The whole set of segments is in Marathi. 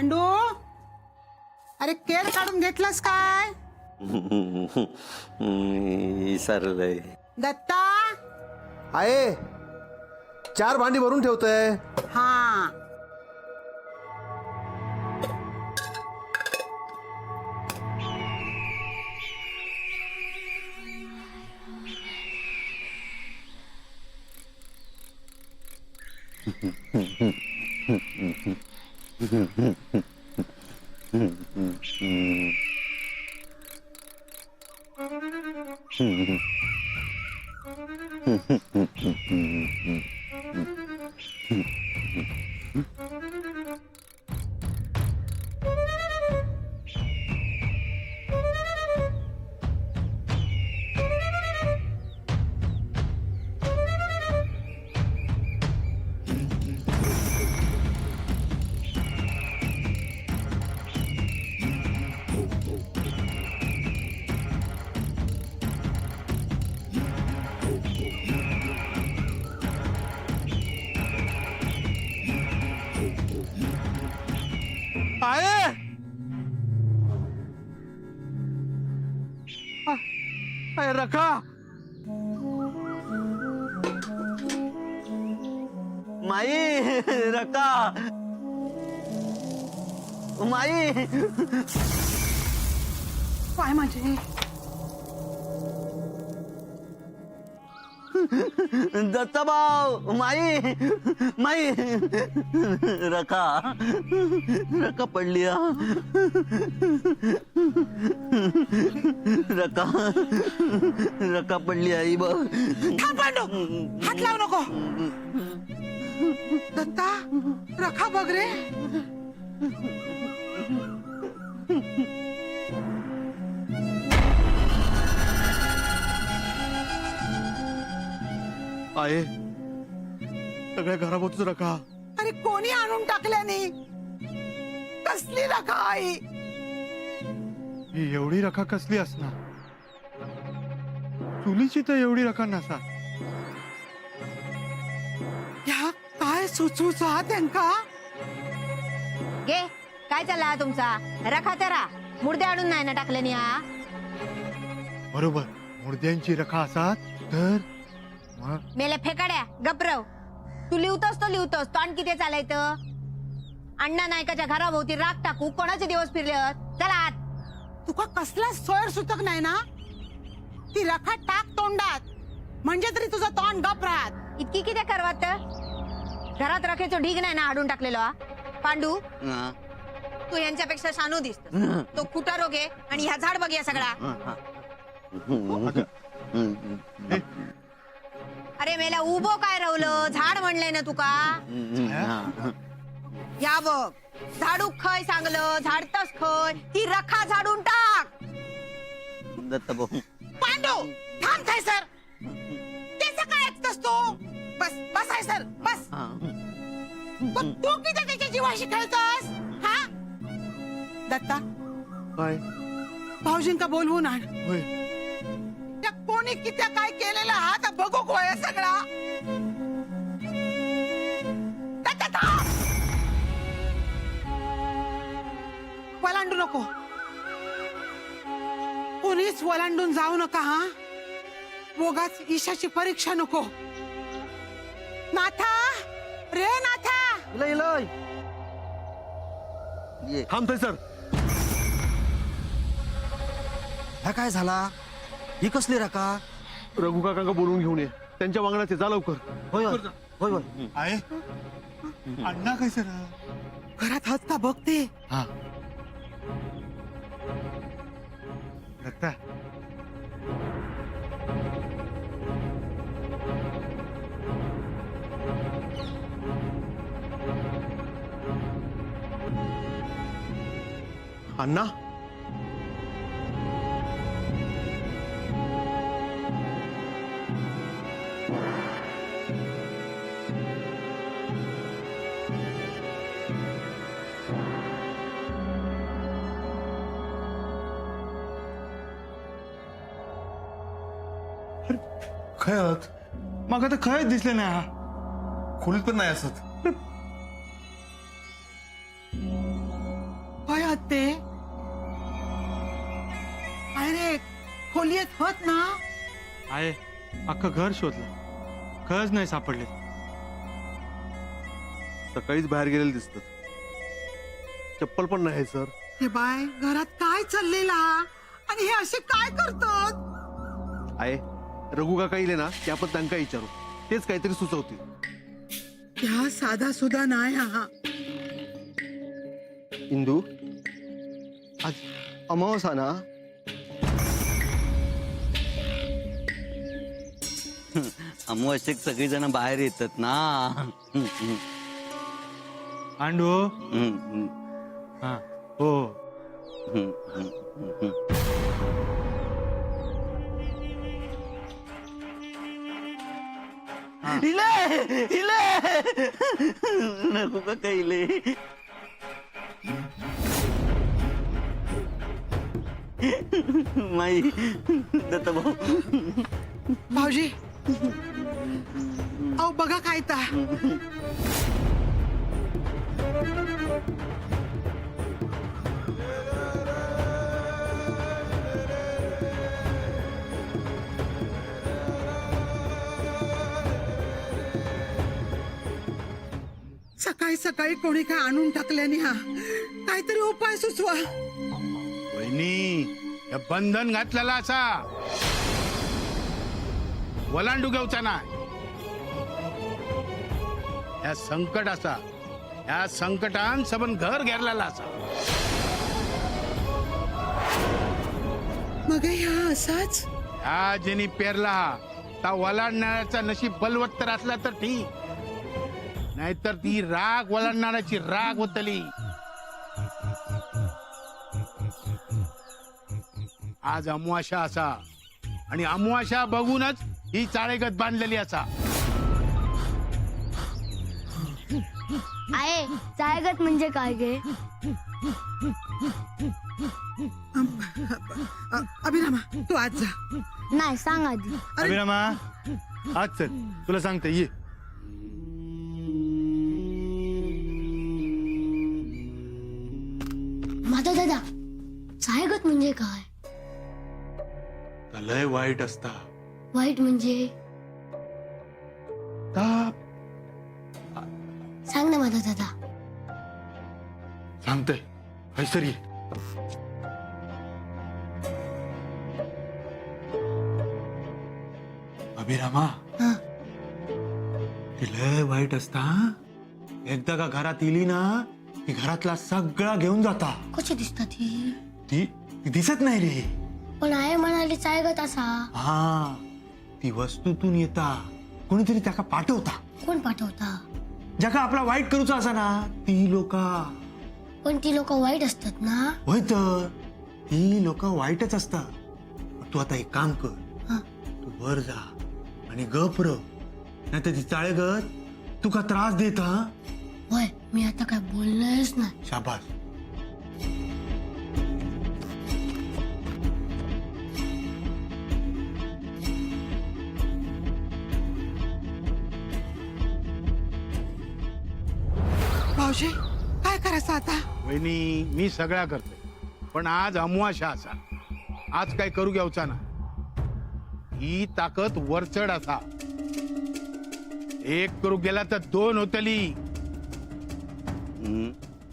पांडू, अरे केर काढून घेतलास काय? विसरलंय. दत्ता. आहे 4 भांडी भरून ठेवतोय. हा. आहे रखा. माई रका. माई. काय म्हणजे? दत्ता भाऊ. माई. माई. रका. रका पडली. रका. रका पडली आई बघ. थांब पांडू, हात लावू नको. दत्ता, रखा बघ रे. आहे सगळ्या घराभोवतीच रखा. अरे कोणी आणून टाकल्याने? कसली रखा आई? ही एवढी रखा कसली असणार? चुलीची तर एवढी रखा नसा. ह्या काय सुचूचा त्यांका? गे काय चालला तुमचा? रखा तरा मुर्दे आणून नाही ना टाकले हा. बरोबर, मुर्द्यांची रखा असात तर मेले फेकाड्या गप्रव. तू लिहतोस तो लिहतोस तोंड किती चालायचं? अण्णा नायकाच्या घराभोवती राग टाकू कोणाचे दिवस फिरले? चला आत. तुका कसला सोयर सुतक नाही ना? ती रखा टाक तोंडात, म्हणजे तरी तुझं तोंड गप राहत. इतकी किती करवत? घरात रखेचो ढीग नाही ना हाडून टाकलेलो हा. पांडू तू यांच्यापेक्षा शानू दिसतो. तो कुटारो घे आणि ह्या झाड बघ या सगळा. अरे मेला उभो काय रवलं? झाड म्हणलंय ना तुका. या बघ झाडू खय सांगलं, झाडतस खय. ती रखा झाडून टाक. दत्ता भाऊ. पांडू थांब काय सर? त्याचं काय ऐकतोस तू? बस बस आहे सर बस. पण तू किती त्याच्या जीवाशी खेळतोस? हा दत्ता, काय भाऊजींका बोलवून आण. होय. त्या कोणी किती काय केलेलं हा तर बघू गोया सगळा. दत्ता थांब. वलांडू नको, कोणीच वलांडून जाऊ नका. हा बोगाच ईशाची परीक्षा नको. नाथा रे नाथा. इलय इलय. ये. थांबतोय सर. हा काय झाला? ही कसली रका? रघु काकांका बोलवून घेऊन ये. त्यांच्या वांगणाचे जा लवकर. होय होय होय होय. आहे अण्णा काय सर? घरात हात का बघते? हा दत्ता. अण्णा खयत मग आता खरंच दिसले नाही. हा खोलीत पण नाही असत. ते अरे खोलीत होत ना. आहे अख्खं घर शोधलं, खरंच नाही सापडले. सकाळीच बाहेर गेलेले दिसतात. चप्पल पण नाही सर. हे बाय घरात काय चाललेला आणि हे असे काय करतात. आहे रघु काका येले ना ते आपण त्यांना विचारू, तेच काहीतरी सुचवतील. ह्या साधा सुद्धा नाही हा. इंदू आज अमावस्या ना. अमावस्येक सगळीजण बाहेर येतात ना. पांडू. हा हो. नको का कैले. माई दत्ता भाऊ. भाऊजी अहो बघा काय ता. सकाळी सकाळी कोणी काय आणून टाकल्याने हा काहीतरी उपाय सुचवा. वहिनी हे बंधन घातलेला असा वलांडू घेऊचा ना. या संकट असा, या संकटान सबन घर घेरलेला असा. मग ह्या असाच ह्या ज्यांनी पेरला ता वलांडणाऱ्याचा नशीब बलवत्तर असला तर ठीक, नाहीतर ती राग वलांडणाऱ्याची राग होतली. आज अमावास्या असा आणि अमावास्या बघूनच ही चाळेगत बांधलेली असा. आहे चायगत म्हणजे काय गे? अभिरामा तू आज जा. नाही सांग आधी. अभिरामा आज चल, तुला सांगते ये. माझा दादा चायगत म्हणजे काय? लय वाईट असता. वाईट म्हणजे सांग ना माझा दादा. सांगतोय हैसर ये. अभिरामा हा. ती लय वाईट असता. एकदा का घरात इली ना ती घरातला सगळा घेऊन जाता. कशी दिसतात ही? ती ती दिसत नाही रे. पण आहे म्हणाली चायगत असा. हा ती वस्तूतून येता कोणीतरी त्याका पाठवता. कोण पाठवता? जगा आपला वाईट करूचा असा ना ती लोका. पण ती लोक वाईट असतात ना. होय तर ती लोक वाईटच असतात. तू आता एक काम कर, हा. तू वर जा आणि गप र, नाही तर ती चाळेगत तुका त्रास देत. हा होय मी आता काय बोलणारच नाही. शाबास. भाऊजी काय करायचं आता. वहिनी मी सगळ्या करतोय, पण आज अमावास्या असा. आज काय करू घ्यावचा ना. ही ताकद वरचढ असा. एक करू गेला तर दोन होतली.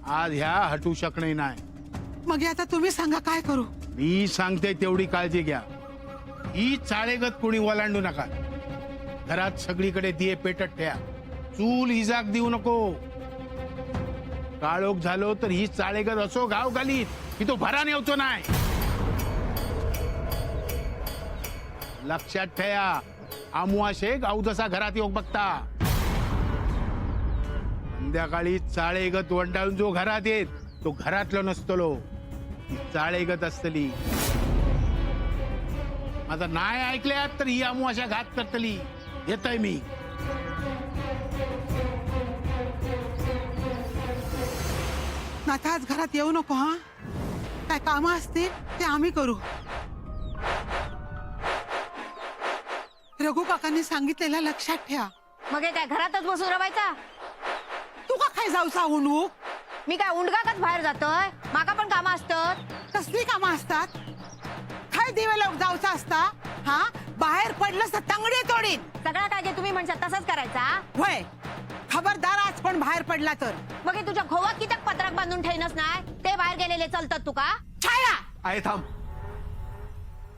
आज ह्या हटू शकणे नाही. मग आता तुम्ही सांगा काय करू. मी सांगते तेवढी काळजी घ्या. ही चाळेगत कोणी ओलांडू नका. घरात सगळीकडे दिये पेटत ठेवा. चूल इजाक देऊ नको. काळोख झालो तर ही चाळेगत असो गाव घालीत की तो भराने होतो नाही. लक्षात ठेवा, अमावास्ये गाव जसा घरात येऊ बघता. संध्याकाळी चाळेगत वंडाळून जो घरात येत तो घरातलो नसतलो, ती चाळेगत असतली. आता नाही ऐकल्यात तर ही अमावास्या घात करतली. येतय मी. नाथा आज घरात येऊ नको. हा काय कामं असतील ते आम्ही करू. रघु काकांनी सांगितलेलं लक्षात ठेवा. मग हे काय घरातच बसून रवायचा. तू का काय जाऊचा उंडवू. मी काय उंडगाकच बाहेर जातोय. माका पण पण कामं असतात. कसली कामं असतात? काय दिवे लोक जाऊचा असता? हा, बाहेर पडलं तर तांगडी तोडीन. सगळा काय जे तुम्ही म्हणशात तसंच करायचा. होय, खबरदार आज पण बाहेर पडला तर. मग हे तुझ्या खोवात किती पत्रक बांधून ठेवणच नाही, ते बाहेर गेलेले चालतात तुका. छाया, आहे थांब.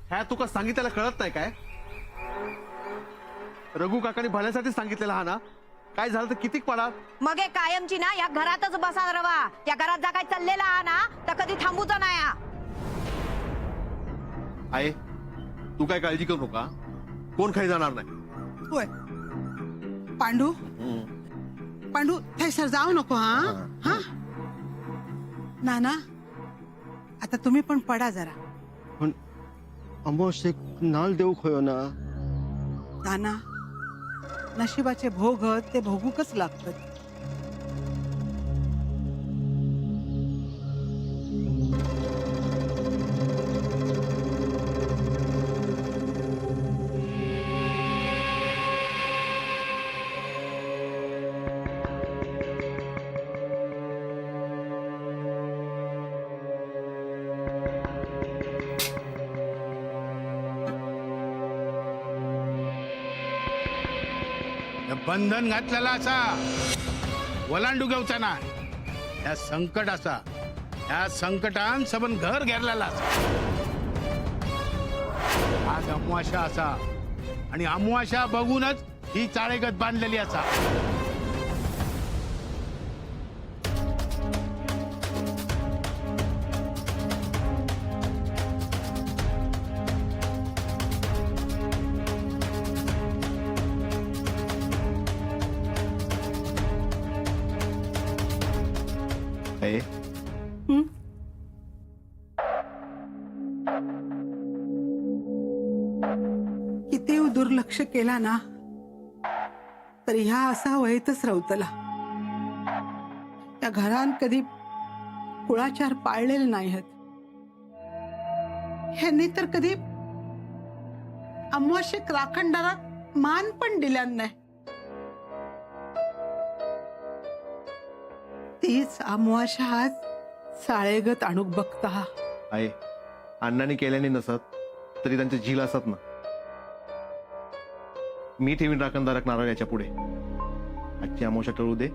ह्या तुका सांगितलेलं कळत नाही काय? रघु काकाने भल्यासाठी सांगितलेला हा ना. काय झालं तर कितीक पडा. मग हे कायमची ना या घरातच बसा रवा. या घरात जा काय चाललेला हा ना तर कधी थांबूचा नाही हा. आहे तू काय काळजी करू नका, कोण खाई जाणार नाही. होय. पांडू, पांडू थैसर जाऊ नको. हा हा नाना, आता तुम्ही पण पडा जरा. पण अमावस्येक नाल देऊ खयो ना. नाना, नशिबाचे भोग ते भोगूकच लागतात. बंधन घातलेला असा वलांडू घेवचा ना. या संकट असा, या संकटान सबन घर घेरलेला असा. आज अमावास्या असा आणि अमावास्या बघूनच ही चाळेगत बांधलेली असा. आहे किती दुर्लक्ष केला ना तर ह्या असा वयतच रवतला. या घरान कधी कुळाचार पाळलेले नाहीत. ह्यांनी तर कधी अमावस्येक राखणदारात मान पण दिल्या नाही. तीच अमावस्या आज साळेगत आणूक बघता. आहे अण्णांनी केल्याने नसत तरी त्यांचे झील असत ना. मी ठेवीन राखणदारक नारळ याच्या पुढे. आजची अमावस्या टळू दे,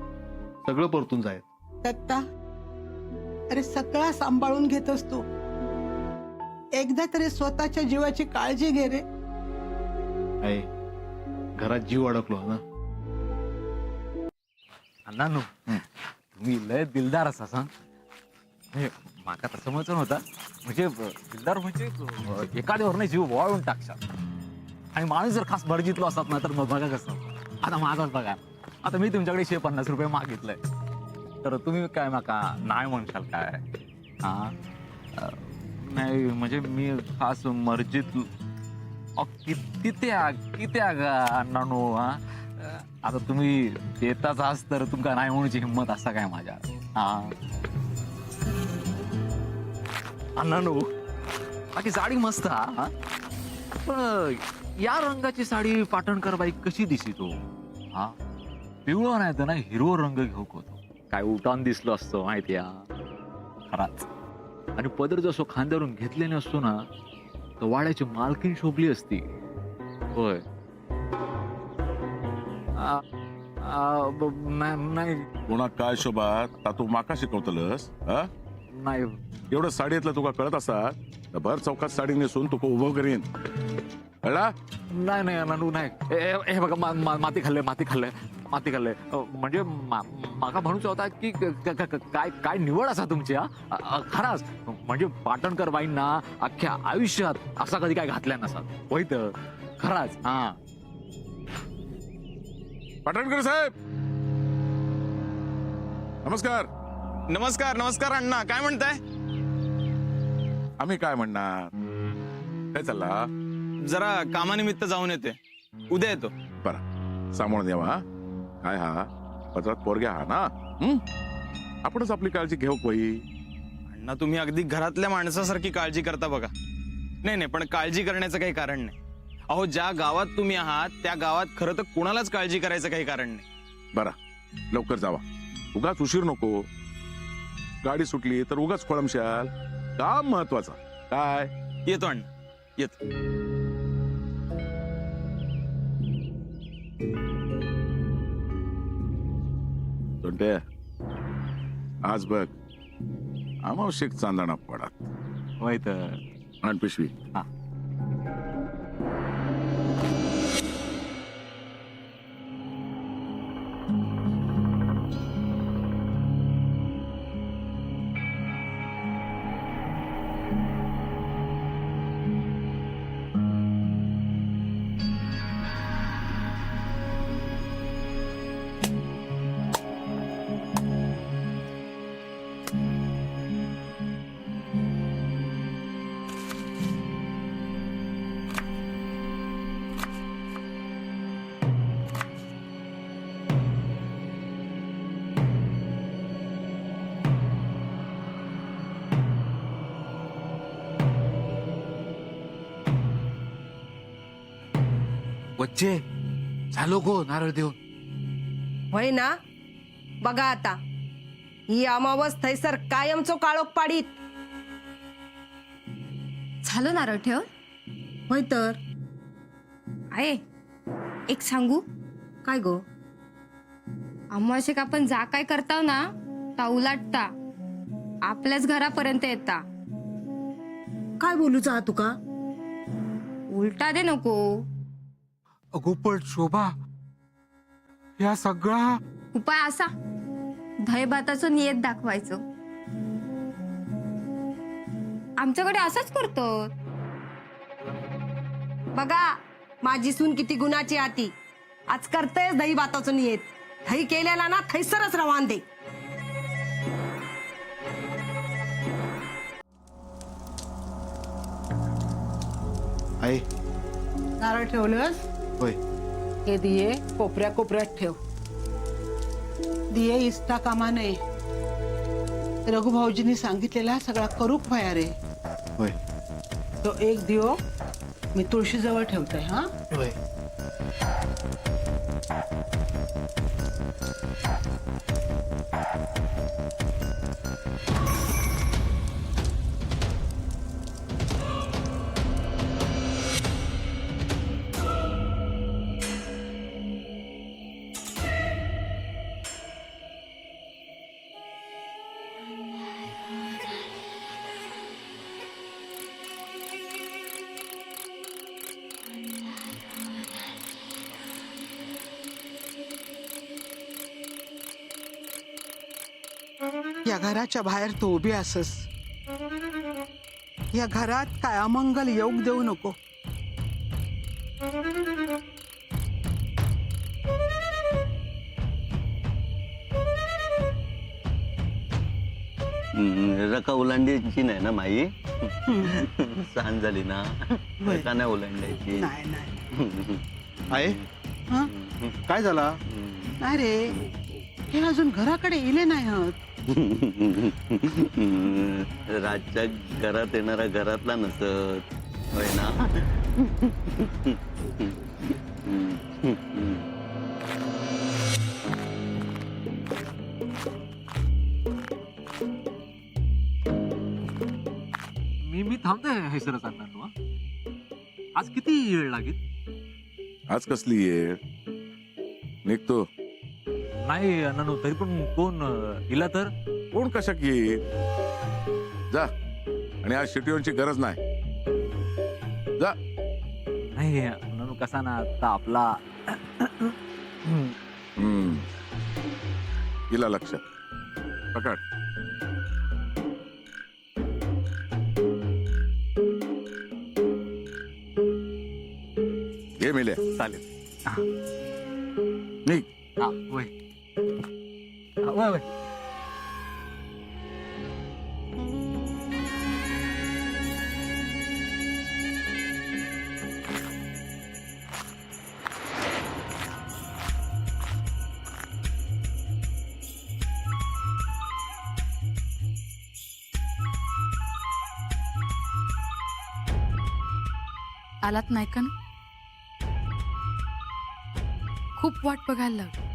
सगळं परतून जाईल. दत्ता, अरे सगळा सांभाळून घेतोस तू. एकदा तरी स्वतःच्या जीवाची काळजी घे रे. आहे घरात जीव अडकलो ना. अण्णांनो, तुम्ही लय दिलदार असा सांग. म्हणजे माका तसं समजत नव्हता. म्हणजे दिलदार म्हणजे एखाद्यावर नाही जीव वाळून टाकशात. आणि माणूस जर खास बरजितलो असतात ना तर मग बघा कसं. आता माझाच बघा, आता मी तुमच्याकडे 150 रुपये मागितलंय तर तुम्ही काय माका नाही म्हणशाल काय? हा नाही म्हणजे मी खास मर्जीत किती त्या अण्णांनो. हा आता तुम्ही देताच आहात तर तुमका नाही म्हणूची हिंमत असा काय माझ्या. हा अण्णांनो, बाकी साडी मस्त हा. पण या रंगाची साडी पाटणकर बाई कशी दिसी तो? हा पिवळं नाही तर ना हिरवं रंग घेऊ होतो. काय उठान दिसलो असतो माहिती खराच. आणि पदर जसो खांद्यावरून घेतलेले असतो ना तर वाड्याची मालकीन शोभली असती. होय नाही कोणा काय शोभात तू माका शिकवतलस? नाही एवढं साडीतलं तुका कळत असा तर भर चौकात साडी नेसून तुका उभं करीन. कळला? नाही नाही अण्णांनो नाही. हे बघा माती खाल्लंय. म्हणजे माका म्हणूच होता की काय काय निवड असा तुमची. खराच म्हणजे पाटणकर बाईंना अख्ख्या आयुष्यात असा कधी काय घातल्या नसत होय तर खराच. हा पाटणकर साहेब नमस्कार. नमस्कार अण्णा, काय म्हणताय? आम्ही काय म्हणणार, काय चालला? जरा कामानिमित्त जाऊन येते, उद्या येतो. बरं सांभाळून द्यावा. काय हा पत्रात पोरग्या हा ना. आपणच आपली काळजी घेऊ बाई. अण्णा तुम्ही अगदी घरातल्या माणसासारखी काळजी करता बघा. नाही पण काळजी करण्याचं काही कारण नाही. अहो ज्या गावात तुम्ही आहात त्या गावात खरं तर कुणालाच काळजी करायचं काही कारण नाही. बरं लवकर जावा, उगाच उशीर नको. गाडी सुटली तर उगाच खोळंबशाल. काम महत्वाचा काय. येतो अण्णा येतो. सोंट्या, आज बघ अमावशेक चांदणा पडात. होय तर. आण पिशवी. हा. वच्चे झालो गो नारळ देऊन. होय ना. बघा आता ही अमावस थैसर कायमचो काळोख पाडीत. झालं नारळ ठेव. होय तर. आहे एक सांगू काय गो. अमावस्येक आपण जा काय करताव ना ता उलाटता आपल्याच घरापर्यंत येता. काय बोलूचा तुका. उलटा दे नको. अगो पण शोभा, या सगळा उपाय असा दही भाताचं नियत दाखवायचं. आमच्याकडे असंच करतो. बघा माझी सून किती गुणाची आती. आज करतेस दही भाताचं नियत. दही केलेला ना थैसरच रवान दे. आहे. नारळ ठेवलंस. होय. हे दिये कोपऱ्या कोपऱ्यात ठेव. दिये इस्ता कामा नये. रघुभाऊजींनी सांगितलेला सगळा करूक व्हाया रे. होय. तो एक दियो मी तुळशीजवळ ठेवते. हा होय. या घराच्या बाहेर तू उभी असस. या घरात काय अमंगल योग देऊ नको. रका ओलांडायची नाही ना माई. सांज झाली ना. रका नाही ओलांडायची. नाही नाही. आहे. हा? काय झाला. नाही रे हे अजून घराकडे इले नाही आहोत. रातच्या घरात येणारा घरातला नसत. होय ना. मी थांबतोय हे सर सांगणार. आज किती वेळ लागेल. आज कसली येळ. निघतो. नाही नानू तरी पण कोण इला तर. कोण कशाक येईल. जा. आणि आज शिटीवरची गरज नाही. जा. नाही नानू कसा ना आता आपला इला लक्षात. पकड. घे मेल्या. चालेल. निघ. हा वय वय वय. आलात नाही का. खूप वाट बघायला लागली.